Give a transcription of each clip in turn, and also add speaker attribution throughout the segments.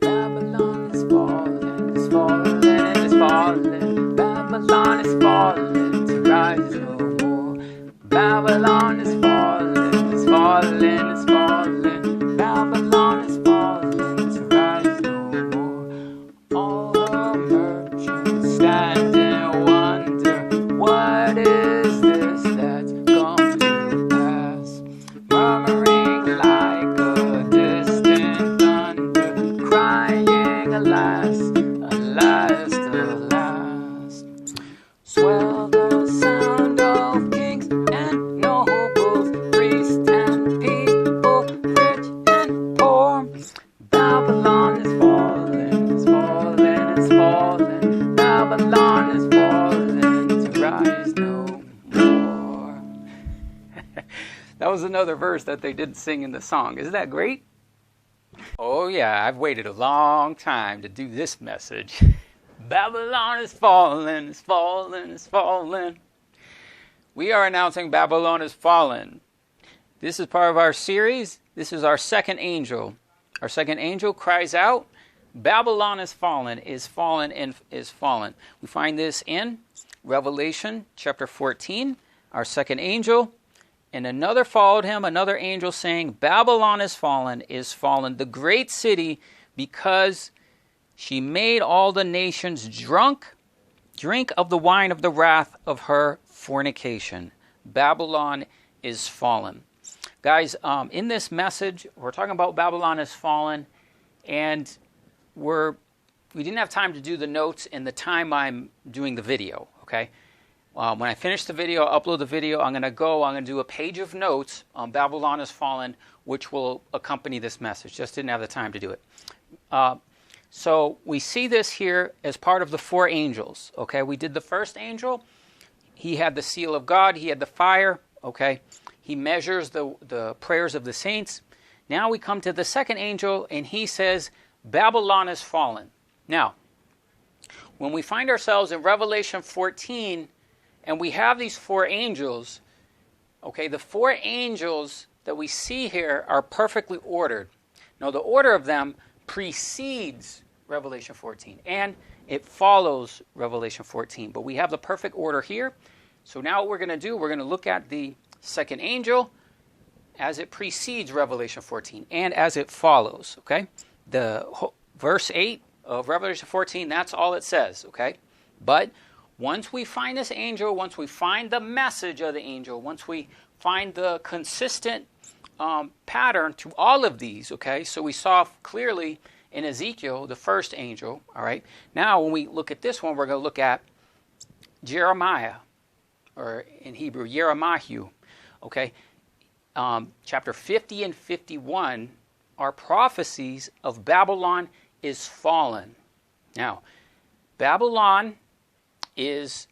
Speaker 1: Babylon is falling, it's falling, it's falling. Babylon is falling to rise no more. Babylon is falling, it's falling, it's falling. Babylon is falling to rise no more. All the merchants stand and wonder, what is this that's come to pass? Murmuring like a distant thunder, crying, alas, alas, alas. Swell the sound of kings and nobles, priests and people, rich and poor. Babylon is falling, it's falling, it's falling. Babylon is falling to rise no more. That was another verse that they didn't sing in the song. Isn't that great? Oh yeah, I've waited a long time to do this message. Babylon is falling, it's falling, it's falling. We are announcing Babylon is fallen. This is part of our series. This is our second angel. Our second angel cries out, Babylon is fallen, is fallen, and is fallen. We find this in Revelation chapter 14. Our second angel. And another followed him, another angel saying, Babylon is fallen, the great city, because she made all the nations drink of the wine of the wrath of her fornication. Babylon is fallen. Guys, in this message, we're talking about Babylon is fallen, and we didn't have time to do the notes in the time I'm doing the video, okay? When I finish the video, upload the video, I'm going to do a page of notes on Babylon is fallen, which will accompany this message. Just didn't have the time to do it. So we see this here as part of the four angels, okay? We did the first angel. He had the seal of God. He had the fire, okay? He measures the prayers of the saints. Now we come to the second angel, and he says, Babylon is fallen. Now, when we find ourselves in Revelation 14, and we have these four angels, okay, the four angels that we see here are perfectly ordered. Now, the order of them precedes Revelation 14, and it follows Revelation 14. But we have the perfect order here. So now what we're going to do, we're going to look at the second angel as it precedes Revelation 14 and as it follows, okay? The verse 8 of Revelation 14, that's all it says, okay? But once we find this angel, once we find the message of the angel, once we find the consistent pattern to all of these, okay? So we saw clearly in Ezekiel, the first angel, all right? Now when we look at this one, we're going to look at Jeremiah, or in Hebrew, Yeremahu, okay? Chapter 50 and 51 are prophecies of Babylon is fallen. Now, Babylon is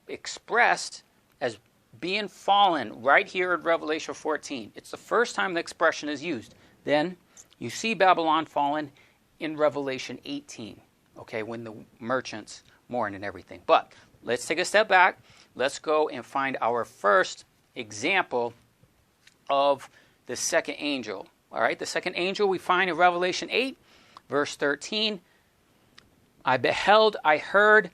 Speaker 1: expressed as being fallen right here in Revelation 14. It's the first time the expression is used. Then you see Babylon fallen in Revelation 18, okay, when the merchants mourn and everything. But let's take a step back. Let's go and find our first example of the second angel. All right, the second angel we find in Revelation 8, verse 13. I beheld, I heard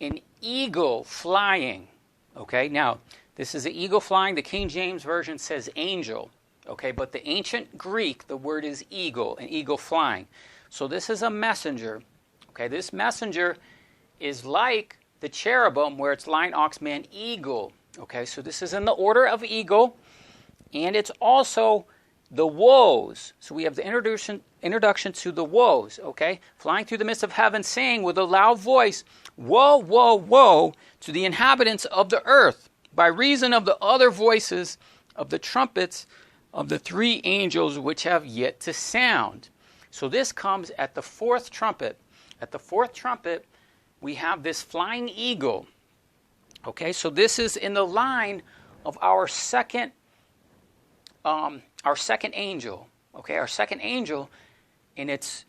Speaker 1: an eagle flying. Okay, now this is an eagle flying. The King James Version says angel. Okay, but the ancient Greek, the word is eagle, an eagle flying. So this is a messenger. Okay, this messenger is like the cherubim where it's lion, ox, man, eagle. Okay, so this is in the order of eagle, and it's also the woes. So we have the introduction to the woes, okay? Flying through the midst of heaven, saying with a loud voice, woe, woe, woe to the inhabitants of the earth, by reason of the other voices of the trumpets of the three angels which have yet to sound. So this comes at the fourth trumpet. At the fourth trumpet, we have this flying eagle. Okay, so this is in the line of our second angel. Okay, our second angel, and it's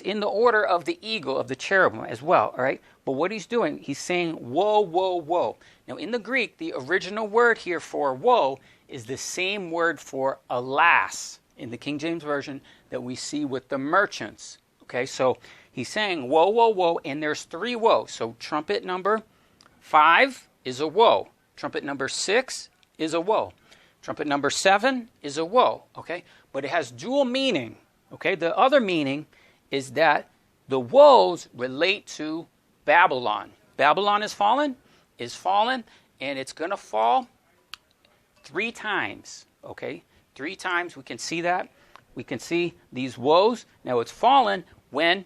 Speaker 1: in the order of the eagle, of the cherubim as well, all right? But what he's doing, he's saying, woe, woe, woe. Now, in the Greek, the original word here for woe is the same word for alas in the King James Version that we see with the merchants, Okay, so he's saying woe, woe, woe, and there's 3 woes. So trumpet number 5 is a woe. Trumpet number 6 is a woe. Trumpet number 7 is a woe. Okay, but it has dual meaning. Okay, the other meaning is that the woes relate to Babylon. Babylon is fallen, and it's going to fall 3 times. Okay, 3 times we can see that. We can see these woes. Now it's fallen when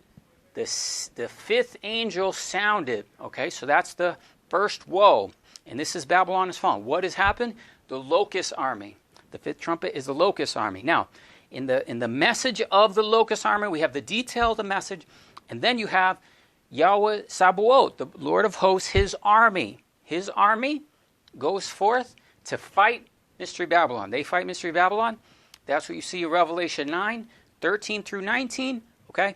Speaker 1: the 5th angel sounded. Okay, so that's the first woe. And this is Babylon is fallen. What has happened? The locust army. The 5th trumpet is the locust army. Now, in the message of the locust army, we have the detail of the message. And then you have Yahweh Sabaoth, the Lord of hosts, his army. His army goes forth to fight Mystery Babylon. They fight Mystery Babylon. That's what you see in Revelation 9, 13 through 19. Okay?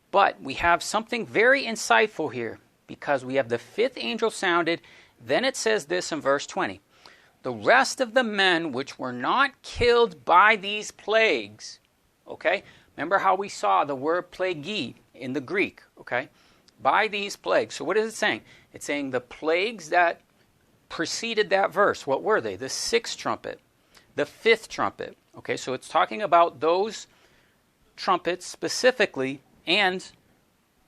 Speaker 1: But we have something very insightful here, because we have the 5th angel sounded. Then it says this in verse 20. The rest of the men which were not killed by these plagues. Okay? Remember how we saw the word plague in the Greek. Okay? By these plagues. So what is it saying? It's saying the plagues that preceded that verse. What were they? The 6th trumpet. The 5th trumpet. Okay, so it's talking about those trumpets specifically, and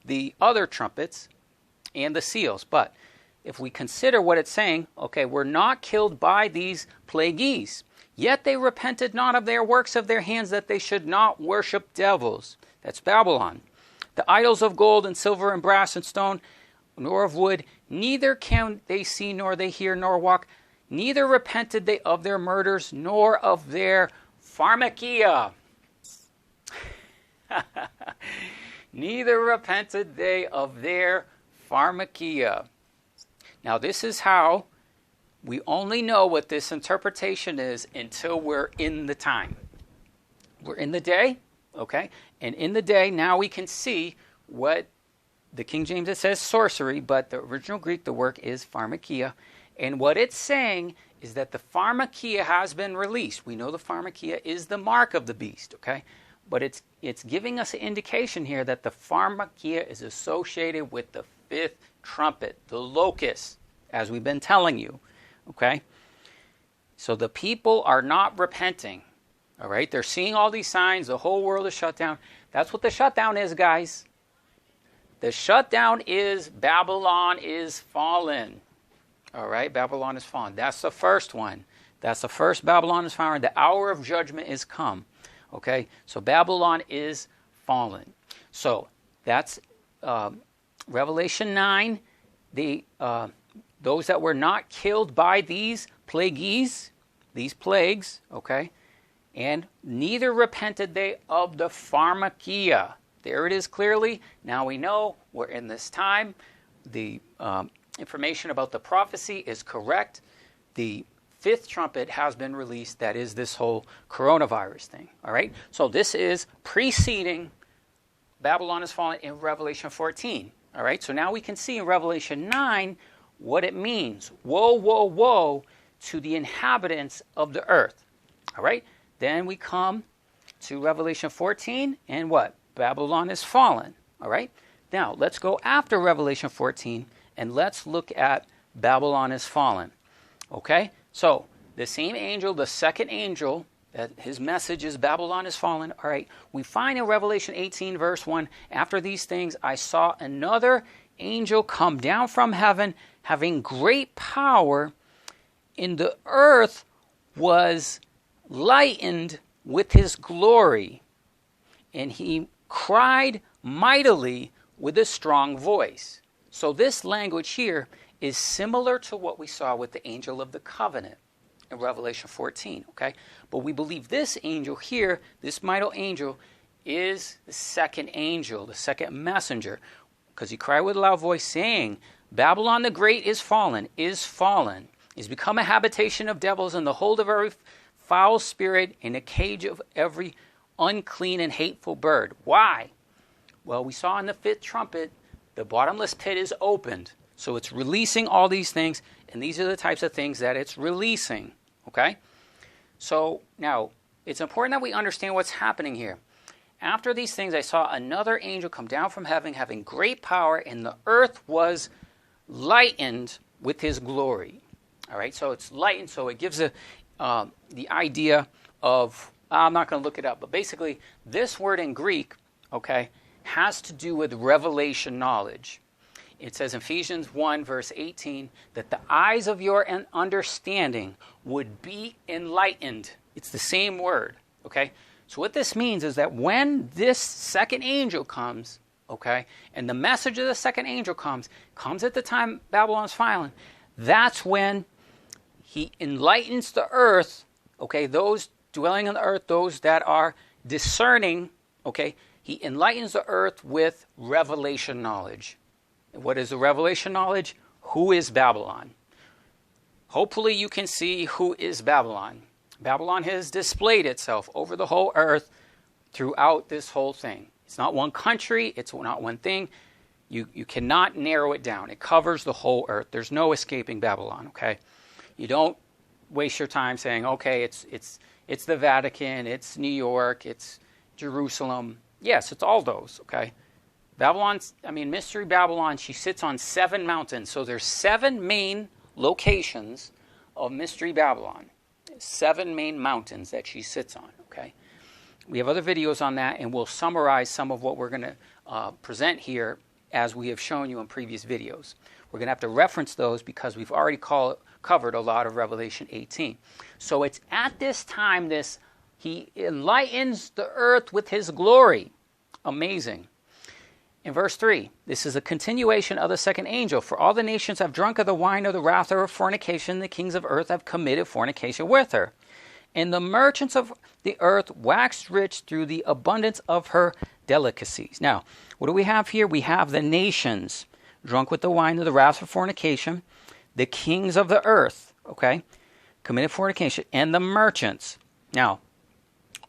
Speaker 1: the other trumpets and the seals. But if we consider what it's saying, okay, we're not killed by these plagues. Yet they repented not of their works of their hands, that they should not worship devils. That's Babylon. The idols of gold and silver and brass and stone, nor of wood, neither can they see, nor they hear, nor walk. Neither repented they of their murders, nor of their pharmakia. Neither repented they of their pharmakia. Now this is how we only know what this interpretation is until we're in the time. We're in the day, okay? And in the day, now we can see what the King James, it says sorcery, but the original Greek, the work is pharmakia. And what it's saying is that the pharmakia has been released. We know the pharmakia is the mark of the beast, okay? But it's giving us an indication here that the pharmakia is associated with the 5th trumpet, the locust, as we've been telling you, okay? So the people are not repenting, all right? They're seeing all these signs. The whole world is shut down. That's what the shutdown is, guys. The shutdown is Babylon is fallen. All right, Babylon is fallen. That's the first one. That's the first Babylon is fallen. The hour of judgment is come. Okay, so Babylon is fallen. So that's Revelation 9. Those that were not killed by these plagues, okay, and neither repented they of the pharmakia. There it is clearly. Now we know we're in this time. The information about the prophecy is correct. The 5th trumpet has been released. That is this whole coronavirus thing. All right. So this is preceding Babylon is fallen in Revelation 14. All right. So now we can see in Revelation 9 what it means. Woe, woe, woe to the inhabitants of the earth. All right. Then we come to Revelation 14 and what? Babylon is fallen. All right. Now let's go after Revelation 14 and let's look at Babylon is fallen. Okay. So the same angel, the 2nd angel, that his message is Babylon is fallen. All right. We find in Revelation 18 verse 1, after these things I saw another angel come down from heaven, having great power, and the earth was lightened with his glory. And he cried mightily with a strong voice. So this language here is similar to what we saw with the angel of the covenant in Revelation 14, okay? But we believe this angel here, this mighty angel, is the 2nd angel, the 2nd messenger, because he cried with a loud voice, saying, Babylon the Great is fallen, is become a habitation of devils, and the hold of every foul spirit, in a cage of every unclean and hateful bird. Why? Well, we saw in the 5th trumpet, the bottomless pit is opened. So it's releasing all these things, and these are the types of things that it's releasing, okay? So now, it's important that we understand what's happening here. after these things I saw another angel come down from heaven, having great power, and the earth was lightened with his glory. All right, so it's lightened, so it gives the idea of, I'm not going to look it up, but basically this word in Greek, okay, has to do with revelation knowledge. It says in Ephesians 1, verse 18, that the eyes of your understanding would be enlightened. It's the same word, okay? So what this means is that when this second angel comes, okay, and the message of the second angel comes at the time Babylon's fallen, that's when he enlightens the earth, okay, those dwelling on the earth, those that are discerning, okay, he enlightens the earth with revelation knowledge. What is the revelation knowledge? Who is Babylon? Hopefully you can see who is Babylon. Babylon has displayed itself over the whole earth throughout this whole thing. It's not one country. It's not one thing. You cannot narrow it down. It covers the whole earth. There's no escaping Babylon, okay? You don't waste your time saying, okay, it's the Vatican, it's New York, it's Jerusalem. Yes, it's all those, okay? Mystery Babylon, she sits on 7 mountains. So there's 7 main locations of Mystery Babylon. 7 main mountains that she sits on, okay? We have other videos on that, and we'll summarize some of what we're going to present here as we have shown you in previous videos. We're going to have to reference those because we've already covered a lot of Revelation 18. So it's at this time he enlightens the earth with his glory. Amazing. In verse 3, this is a continuation of the second angel. For all the nations have drunk of the wine of the wrath of her fornication. The kings of earth have committed fornication with her. And the merchants of the earth waxed rich through the abundance of her delicacies. Now, what do we have here? We have the nations drunk with the wine of the wrath of fornication. The kings of the earth, okay, committed fornication. And the merchants. Now,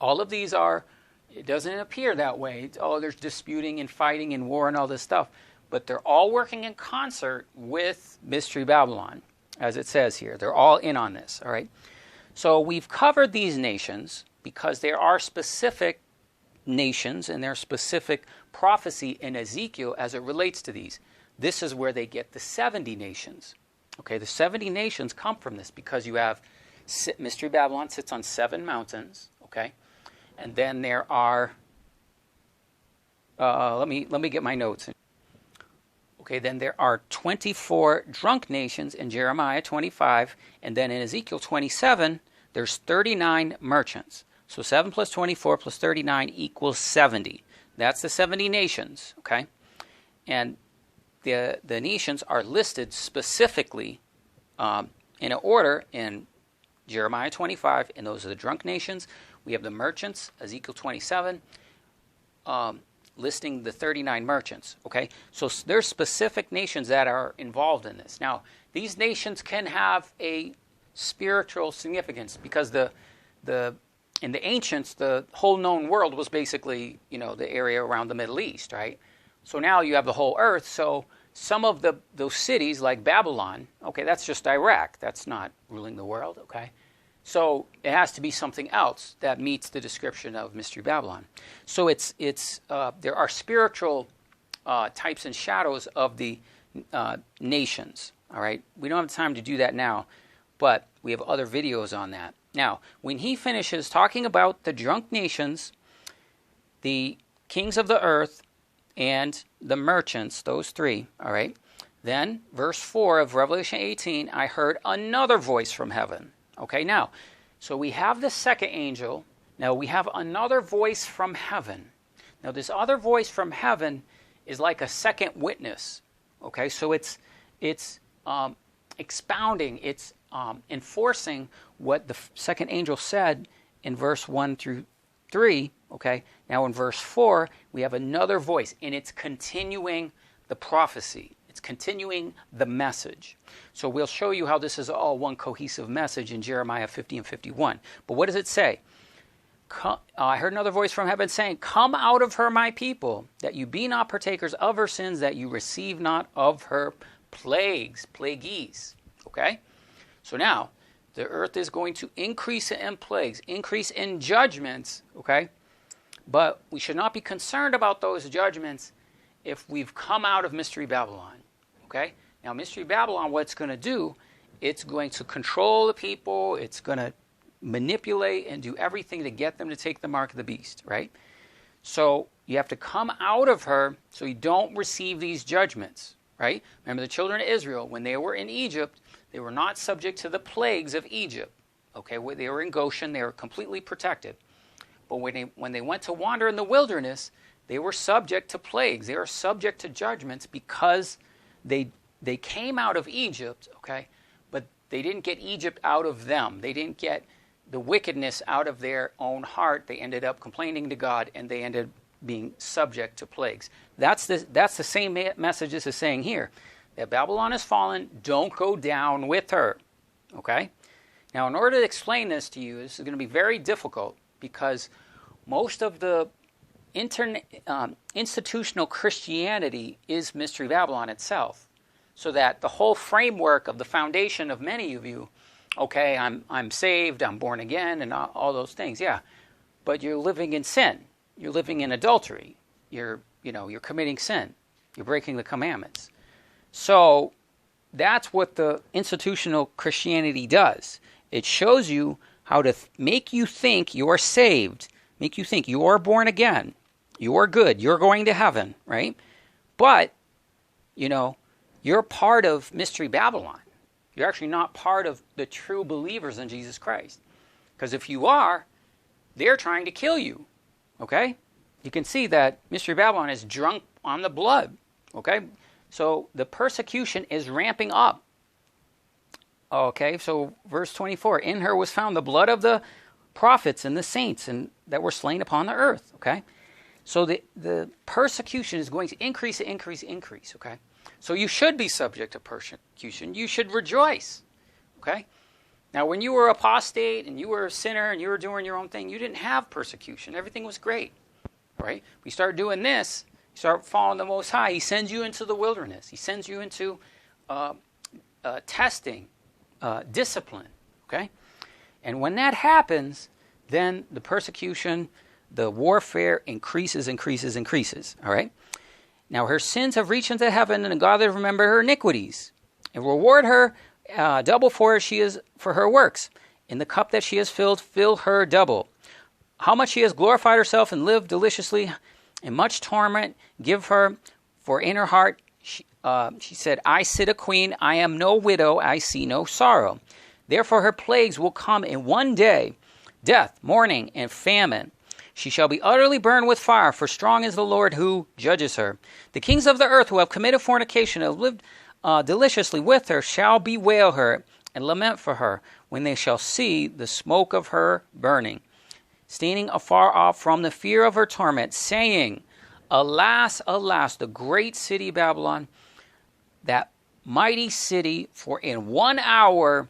Speaker 1: all of these are, it doesn't appear that way. There's disputing and fighting and war and all this stuff. But they're all working in concert with Mystery Babylon, as it says here. They're all in on this, all right? So we've covered these nations because there are specific nations and there's specific prophecy in Ezekiel as it relates to these. This is where they get the 70 nations. Okay, the 70 nations come from this because you have Mystery Babylon sits on 7 mountains, okay? And then there are, let me get my notes. Okay, then there are 24 drunk nations in Jeremiah 25, and then in Ezekiel 27, there's 39 merchants. So 7 plus 24 plus 39 equals 70. That's the 70 nations, okay? And the nations are listed specifically in an order in Jeremiah 25, and those are the drunk nations. We have the merchants, Ezekiel 27, listing the 39 merchants, okay? So there's specific nations that are involved in this. Now, these nations can have a spiritual significance because in the ancients, the whole known world was basically, the area around the Middle East, right? So now you have the whole earth. So some of those cities like Babylon, okay, that's just Iraq. That's not ruling the world, okay? So it has to be something else that meets the description of Mystery Babylon. So there are spiritual types and shadows of the nations, all right? We don't have time to do that now, but we have other videos on that. Now, when he finishes talking about the drunk nations, the kings of the earth, and the merchants, those 3, all right? Then, verse 4 of Revelation 18, I heard another voice from heaven. Okay, now, so we have the second angel. Now, we have another voice from heaven. Now, this other voice from heaven is like a second witness. Okay, so it's expounding, it's enforcing what the second angel said in verse 1 through 3. Okay, now in verse 4, we have another voice, and it's continuing the prophecy. It's continuing the message. So we'll show you how this is all one cohesive message in Jeremiah 50 and 51. But what does it say? I heard another voice from heaven saying, come out of her, my people, that you be not partakers of her sins, that you receive not of her plagues. Okay? So now, the earth is going to increase in plagues, increase in judgments, okay? But we should not be concerned about those judgments if we've come out of Mystery Babylon. Okay? Now, Mystery Babylon, what it's going to do, it's going to control the people. It's going to manipulate and do everything to get them to take the mark of the beast, right? So you have to come out of her so you don't receive these judgments, right? Remember the children of Israel, when they were in Egypt, they were not subject to the plagues of Egypt. Okay, when they were in Goshen, they were completely protected. But when they went to wander in the wilderness, they were subject to plagues. They were subject to judgments because they came out of Egypt, okay, but they didn't get Egypt out of them. They didn't get the wickedness out of their own heart. They ended up complaining to God, and they ended up being subject to plagues. That's the same message this is saying here, that Babylon has fallen. Don't go down with her, okay? Now, in order to explain this to you, this is going to be very difficult because most of the institutional Christianity is Mystery Babylon itself. So that the whole framework of the foundation of many of you, okay, I'm saved, I'm born again, and all those things, yeah. But you're living in sin. You're living in adultery. You're committing sin. You're breaking the commandments. So that's what the institutional Christianity does. It shows you how to make you think you're saved, make you think you're born again, you're good, you're going to heaven, right? But, you're part of Mystery Babylon. You're actually not part of the true believers in Jesus Christ. Because if you are, they're trying to kill you, okay? You can see that Mystery Babylon is drunk on the blood, okay? So the persecution is ramping up. Okay, so verse 24, in her was found the blood of the prophets and the saints and that were slain upon the earth, okay? So the persecution is going to increase, okay? So you should be subject to persecution. You should rejoice, okay? Now, when you were apostate and you were a sinner and you were doing your own thing, you didn't have persecution. Everything was great, right? We start doing this, you start following the Most High. He sends you into the wilderness. He sends you into testing, discipline, okay? And when that happens, then the persecution, the warfare increases, all right? Now her sins have reached into heaven, and God will remember her iniquities, and reward her double for her works. In the cup that she has filled, fill her double. How much she has glorified herself and lived deliciously, and much torment give her, for in her heart she said, I sit a queen, I am no widow, I see no sorrow. Therefore her plagues will come in one day, death, mourning, and famine. She shall be utterly burned with fire, for strong is the Lord who judges her. The kings of the earth who have committed fornication and have lived deliciously with her shall bewail her and lament for her when they shall see the smoke of her burning, standing afar off from the fear of her torment, saying, Alas, alas, the great city Babylon, that mighty city, for in 1 hour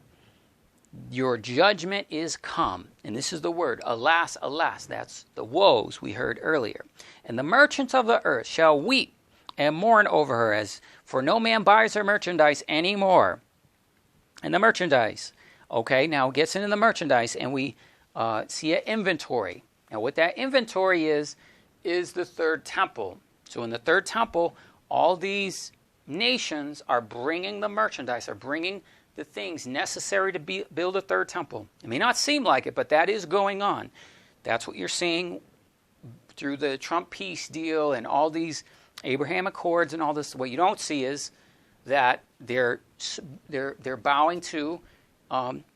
Speaker 1: your judgment is come. And this is the word, alas, alas. That's the woes we heard earlier. And the merchants of the earth shall weep and mourn over her, as for no man buys her merchandise anymore. And the merchandise, okay, now it gets into the merchandise, and we see an inventory. Now what that inventory is the third temple. So in the third temple, all these nations are bringing the merchandise, are bringing the things necessary to build a third temple. It may not seem like it, but that is going on. That's what you're seeing through the Trump peace deal and all these Abraham Accords and all this. What you don't see is that they're bowing to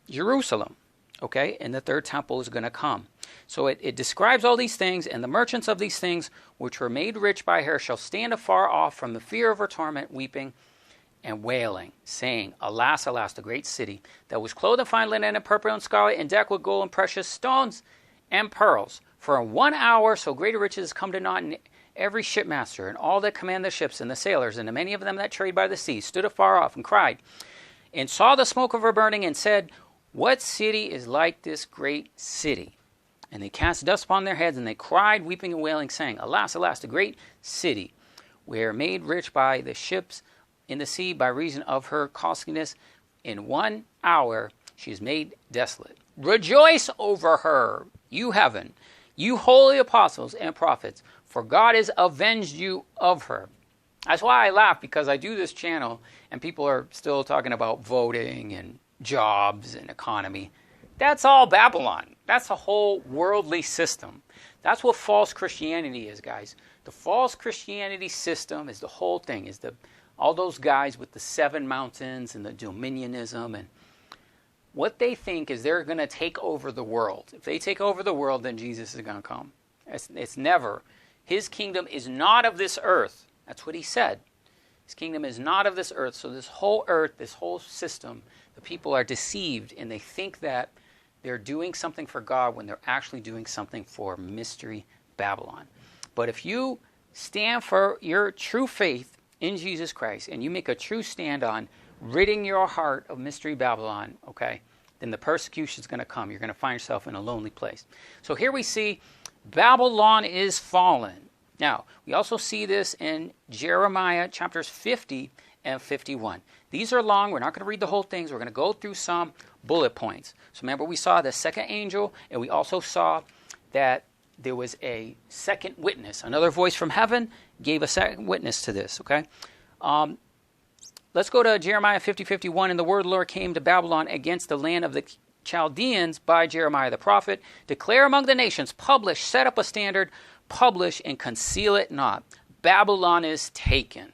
Speaker 1: Jerusalem, okay? And the third temple is going to come. So it describes all these things, and the merchants of these things, which were made rich by her, shall stand afar off from the fear of her torment, weeping and wailing, saying, Alas, alas, the great city, that was clothed in fine linen and purple and scarlet, and decked with gold and precious stones and pearls. For in 1 hour so great riches come to naught, and every shipmaster, and all that command the ships, and the sailors, and the many of them that trade by the sea, stood afar off, and cried, and saw the smoke of her burning, and said, What city is like this great city? And they cast dust upon their heads, and they cried, weeping and wailing, saying, Alas, alas, the great city, where made rich by the ships in the sea by reason of her costliness. In 1 hour she is made desolate. Rejoice over her, you heaven. You holy apostles and prophets, for God has avenged you of her. That's why I laugh, because I do this channel and people are still talking about voting and jobs and economy. That's all Babylon. That's a whole worldly system. That's what false Christianity is, guys. The false Christianity system is the whole thing, is all those guys with the 7 mountains and the dominionism, and what they think is they're going to take over the world. If they take over the world, then Jesus is going to come. It's never. His kingdom is not of this earth. That's what he said. His kingdom is not of this earth. So this whole earth, this whole system, the people are deceived, and they think that they're doing something for God when they're actually doing something for Mystery Babylon. But if you stand for your true faith in Jesus Christ, and you make a true stand on ridding your heart of Mystery Babylon, okay, then the persecution is going to come. You're going to find yourself in a lonely place. So here we see Babylon is fallen. Now, we also see this in Jeremiah chapters 50 and 51. These are long. We're not going to read the whole thing. We're going to go through some bullet points. So remember, we saw the second angel, and we also saw that there was a second witness. Another voice from heaven gave a second witness to this, okay? Let's go to Jeremiah 50:51. And the word of the Lord came to Babylon against the land of the Chaldeans by Jeremiah the prophet. Declare among the nations, publish, set up a standard, publish, and conceal it not. Babylon is taken.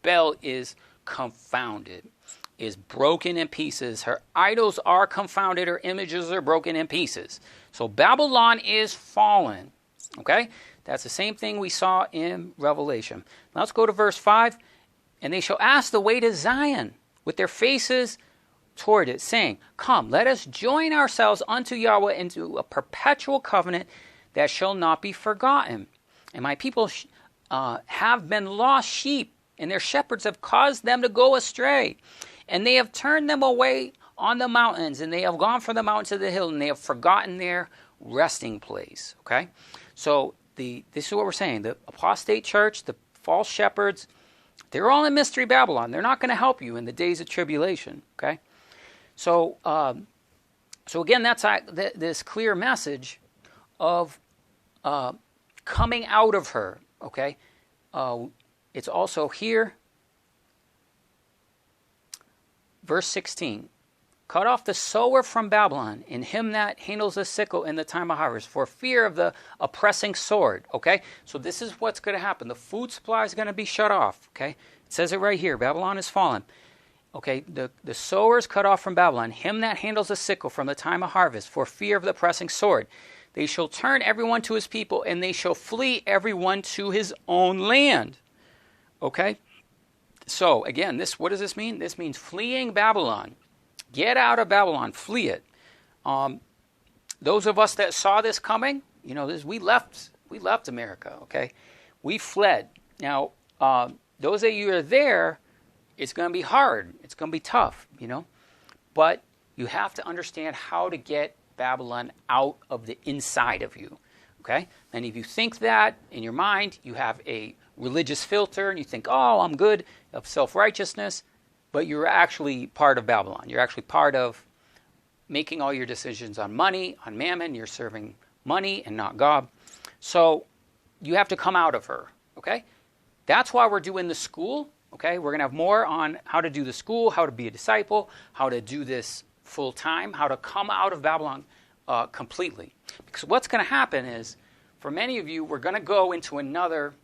Speaker 1: Bel is confounded, is broken in pieces. Her idols are confounded. Her images are broken in pieces. So Babylon is fallen. Okay? That's the same thing we saw in Revelation. Now let's go to verse 5. And they shall ask the way to Zion with their faces toward it, saying, Come, let us join ourselves unto Yahweh into a perpetual covenant that shall not be forgotten. And my people have been lost sheep, and their shepherds have caused them to go astray. And they have turned them away on the mountains, and they have gone from the mountain to the hill, and they have forgotten their resting place. Okay? So this is what we're saying. The apostate church, the false shepherds, they're all in Mystery Babylon. They're not going to help you in the days of tribulation. Okay? So again, that's this clear message of coming out of her. Okay? It's also here, verse 16. Cut off the sower from Babylon, and him that handles the sickle in the time of harvest, for fear of the oppressing sword. Okay? So this is what's going to happen. The food supply is going to be shut off. Okay? It says it right here. Babylon is fallen. Okay? The sower is cut off from Babylon, him that handles the sickle from the time of harvest, for fear of the oppressing sword. They shall turn everyone to his people, and they shall flee everyone to his own land. Okay? So, again, what does this mean? This means fleeing Babylon. Get out of Babylon. Flee it. Those of us that saw this coming, we left America, okay? We fled. Now, those of you who are there, it's going to be hard. It's going to be tough, But you have to understand how to get Babylon out of the inside of you, okay? Many of you think that in your mind. You have a religious filter, and you think, oh, I'm good, of self-righteousness. But you're actually part of Babylon. You're actually part of making all your decisions on money, on mammon. You're serving money and not God. So you have to come out of her, okay? That's why we're doing the school, okay? We're going to have more on how to do the school, how to be a disciple, how to do this full time, how to come out of Babylon completely. Because what's going to happen is, for many of you, we're going to go into another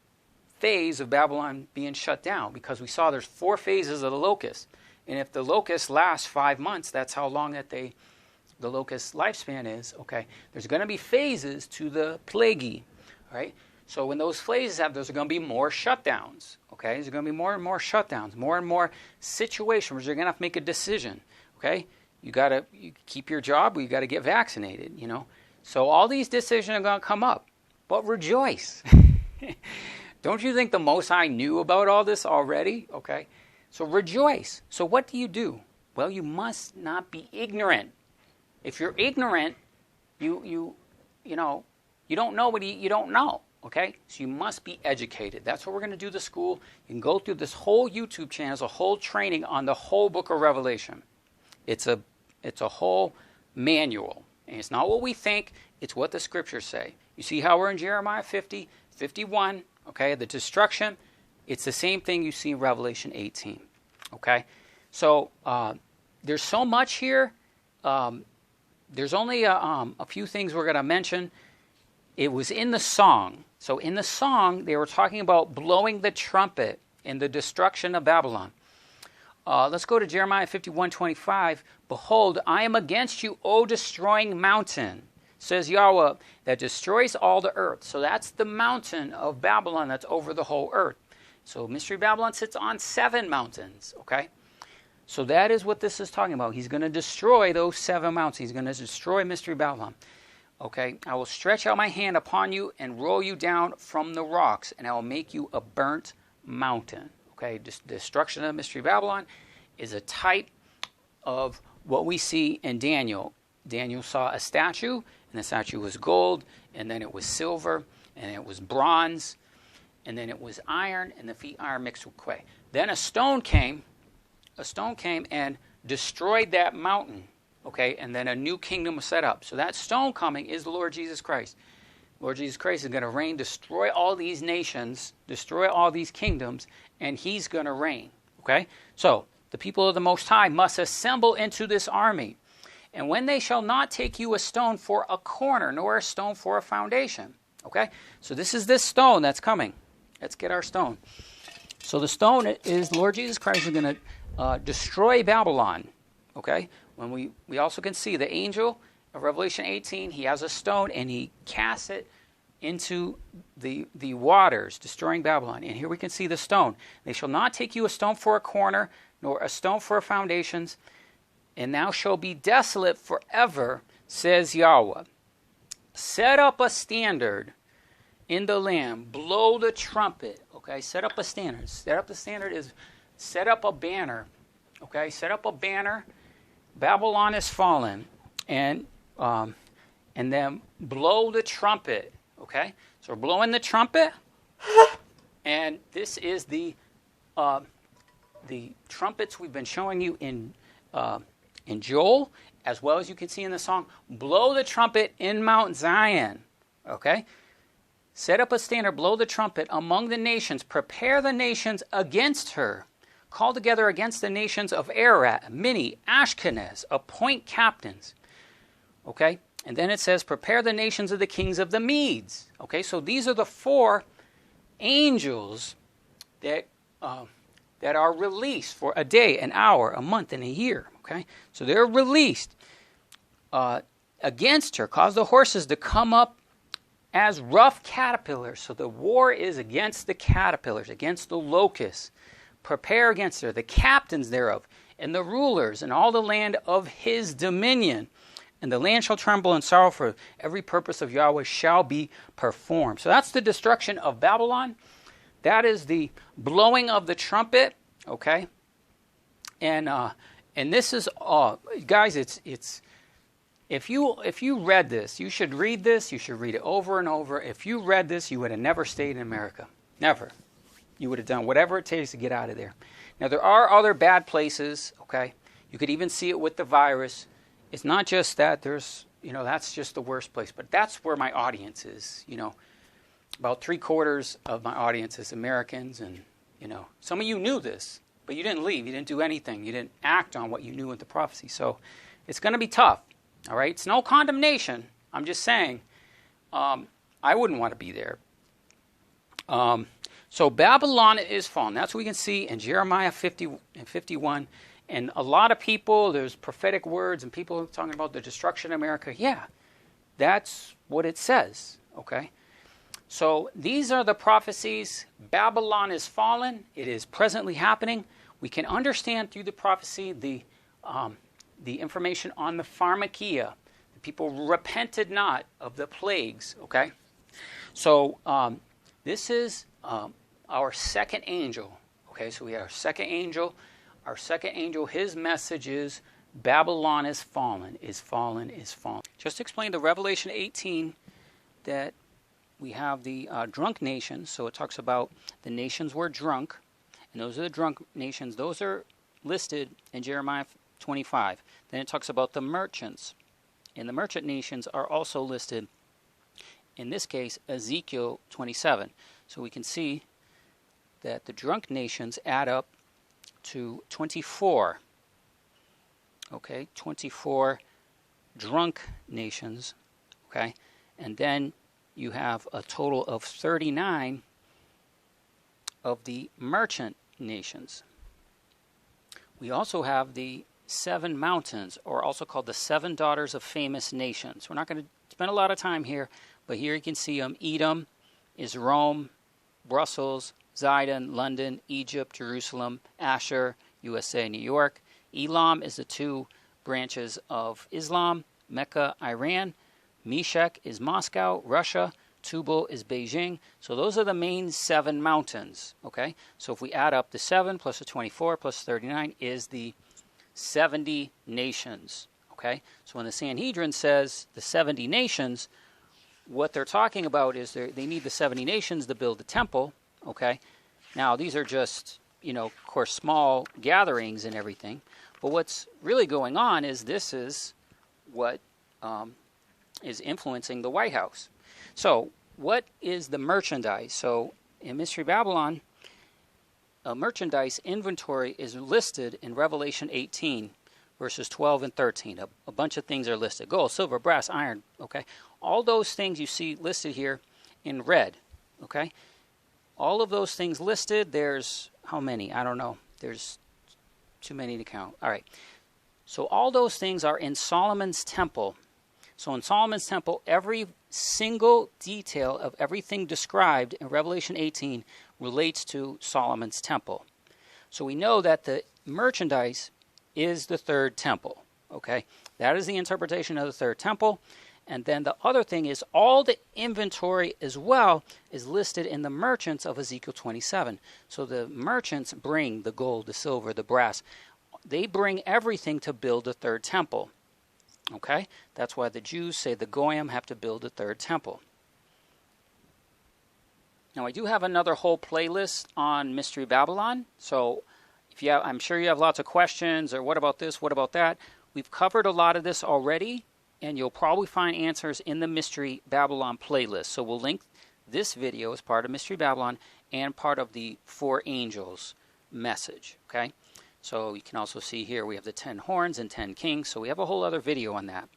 Speaker 1: phase of Babylon being shut down, because we saw there's 4 phases of the locust. And if the locust lasts 5 months, that's how long that the locust lifespan is, okay? There's going to be phases to the plague, right? So when those phases have, there's going to be more shutdowns, okay? There's going to be more and more shutdowns, more and more situations where you're going to have to make a decision, okay? You keep your job, or you got to get vaccinated, So all these decisions are going to come up. But rejoice. Don't you think the Most High knew about all this already? Okay, so rejoice. So what do? Well, you must not be ignorant. If you're ignorant, you don't know what you don't know. Okay, so you must be educated. That's what we're going to do. The school. You can go through this whole YouTube channel, it's a whole training on the whole book of Revelation. It's a whole manual, and it's not what we think. It's what the scriptures say. You see how we're in Jeremiah 50, 51, okay? The destruction, it's the same thing you see in Revelation 18, okay? So there's so much here. There's only a few things we're going to mention. It was in the song. So in the song, they were talking about blowing the trumpet in the destruction of Babylon. Let's go to Jeremiah 51:25. Behold, I am against you, O destroying mountain, says Yahweh, that destroys all the earth. So that's the mountain of Babylon that's over the whole earth. So Mystery Babylon sits on 7 mountains, okay? So that is what this is talking about. He's going to destroy those 7 mountains. He's going to destroy Mystery Babylon. Okay, I will stretch out my hand upon you and roll you down from the rocks, and I will make you a burnt mountain. Okay, destruction of Mystery Babylon is a type of what we see in Daniel. Daniel saw a statue, and the statue was gold, and then it was silver, and it was bronze, and then it was iron, and the feet iron mixed with clay. Then a stone came and destroyed that mountain. Okay, and then a new kingdom was set up. So that stone coming is the Lord Jesus Christ. Lord Jesus Christ is going to reign, destroy all these nations, destroy all these kingdoms, and he's going to reign. Okay, so the people of the Most High must assemble into this army. And when they shall not take you a stone for a corner, nor a stone for a foundation. Okay, so this is this stone that's coming. Let's get our stone. So the stone is the Lord Jesus Christ is going to destroy Babylon. Okay, when we also can see the angel of Revelation 18, he has a stone and he casts it into the waters, destroying Babylon. And here we can see the stone. They shall not take you a stone for a corner, nor a stone for foundations, and thou shalt be desolate forever, says Yahweh. Set up a standard in the land, blow the trumpet. Okay, set up a standard. Set up the standard is set up a banner. Okay, set up a banner. Babylon is fallen, and then blow the trumpet. Okay, so we're blowing the trumpet, and this is the trumpets we've been showing you in Joel, as well as you can see in the song. Blow the trumpet in Mount Zion. Okay, set up a standard, blow the trumpet among the nations, prepare the nations against her. Call together against the nations of Ararat, Minni, Ashkenaz, appoint captains. Okay, and then it says, prepare the nations of the kings of the Medes. Okay, so these are the 4 angels that are released for a day, an hour, a month, and a year. Okay, so they're released against her. Cause the horses to come up as rough caterpillars. So the war is against the caterpillars, against the locusts. Prepare against her, the captains thereof, and the rulers, and all the land of his dominion. And the land shall tremble and sorrow, for every purpose of Yahweh shall be performed. So that's the destruction of Babylon. That is the blowing of the trumpet. Okay, and this is guys. It's if you read this, you should read this. You should read it over and over. If you read this, you would have never stayed in America. Never. You would have done whatever it takes to get out of there. Now, there are other bad places, okay? You could even see it with the virus. It's not just that. That's just the worst place. But that's where my audience is, About 3/4 of my audience is Americans. And, some of you knew this, but you didn't leave. You didn't do anything. You didn't act on what you knew with the prophecy. So it's going to be tough, all right? It's no condemnation. I'm just saying I wouldn't want to be there. So Babylon is fallen. That's what we can see in Jeremiah 50 and 51. And a lot of people, there's prophetic words and people talking about the destruction of America. Yeah, that's what it says, okay? So these are the prophecies. Babylon is fallen. It is presently happening. We can understand through the prophecy the information on the pharmakia. The people repented not of the plagues, okay? So this is our second angel. Okay, so we have our second angel. Our second angel, his message is Babylon is fallen, is fallen, is fallen. Just to explain the Revelation 18 that we have the drunk nations. So it talks about the nations were drunk, and those are the drunk nations. Those are listed in Jeremiah 25. Then it talks about the merchants, and the merchant nations are also listed in this case, Ezekiel 27. So we can see that the drunk nations add up to 24. Okay, 24 drunk nations. Okay, and then you have a total of 39 of the merchant nations. We also have the 7 mountains, or also called the 7 daughters of famous nations. We're not going to spend a lot of time here, but here you can see them. Edom is Rome, Brussels, Zidon, London, Egypt, Jerusalem, Asher, USA, New York. Elam is the 2 branches of Islam, Mecca, Iran. Meshech is Moscow, Russia. Tubal is Beijing. So those are the main 7 mountains. Okay, so if we add up the 7 plus the 24 plus 39 is the 70 nations. Okay, so when the Sanhedrin says the 70 nations, what they're talking about is they need the 70 nations to build the temple. Okay, now these are just, of course, small gatherings and everything. But what's really going on is this is what is influencing the White House. So what is the merchandise? So in Mystery Babylon, a merchandise inventory is listed in Revelation 18, verses 12 and 13. A bunch of things are listed. Gold, silver, brass, iron. Okay, all those things you see listed here in red. Okay, all of those things listed. There's how many? I don't know. There's too many to count. All right. So all those things are in Solomon's temple. So in Solomon's temple, every single detail of everything described in Revelation 18 relates to Solomon's temple. So we know that the merchandise is the 3rd temple. Okay, that is the interpretation of the 3rd temple. And then the other thing is all the inventory as well is listed in the merchants of Ezekiel 27. So the merchants bring the gold, the silver, the brass. They bring everything to build the 3rd temple. Okay, that's why the Jews say the Goyim have to build a 3rd temple. Now I do have another whole playlist on Mystery Babylon. So I'm sure you have lots of questions, or what about this, what about that. We've covered a lot of this already, and you'll probably find answers in the Mystery Babylon playlist. So we'll link this video as part of Mystery Babylon and part of the 4 angels message. Okay, so you can also see here we have the 10 horns and 10 kings. So we have a whole other video on that.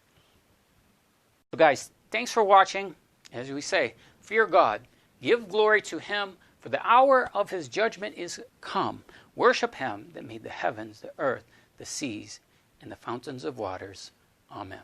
Speaker 1: So guys, thanks for watching. As we say, fear God, give glory to him, for the hour of his judgment is come. Worship him that made the heavens, the earth, the seas, and the fountains of waters. Amen.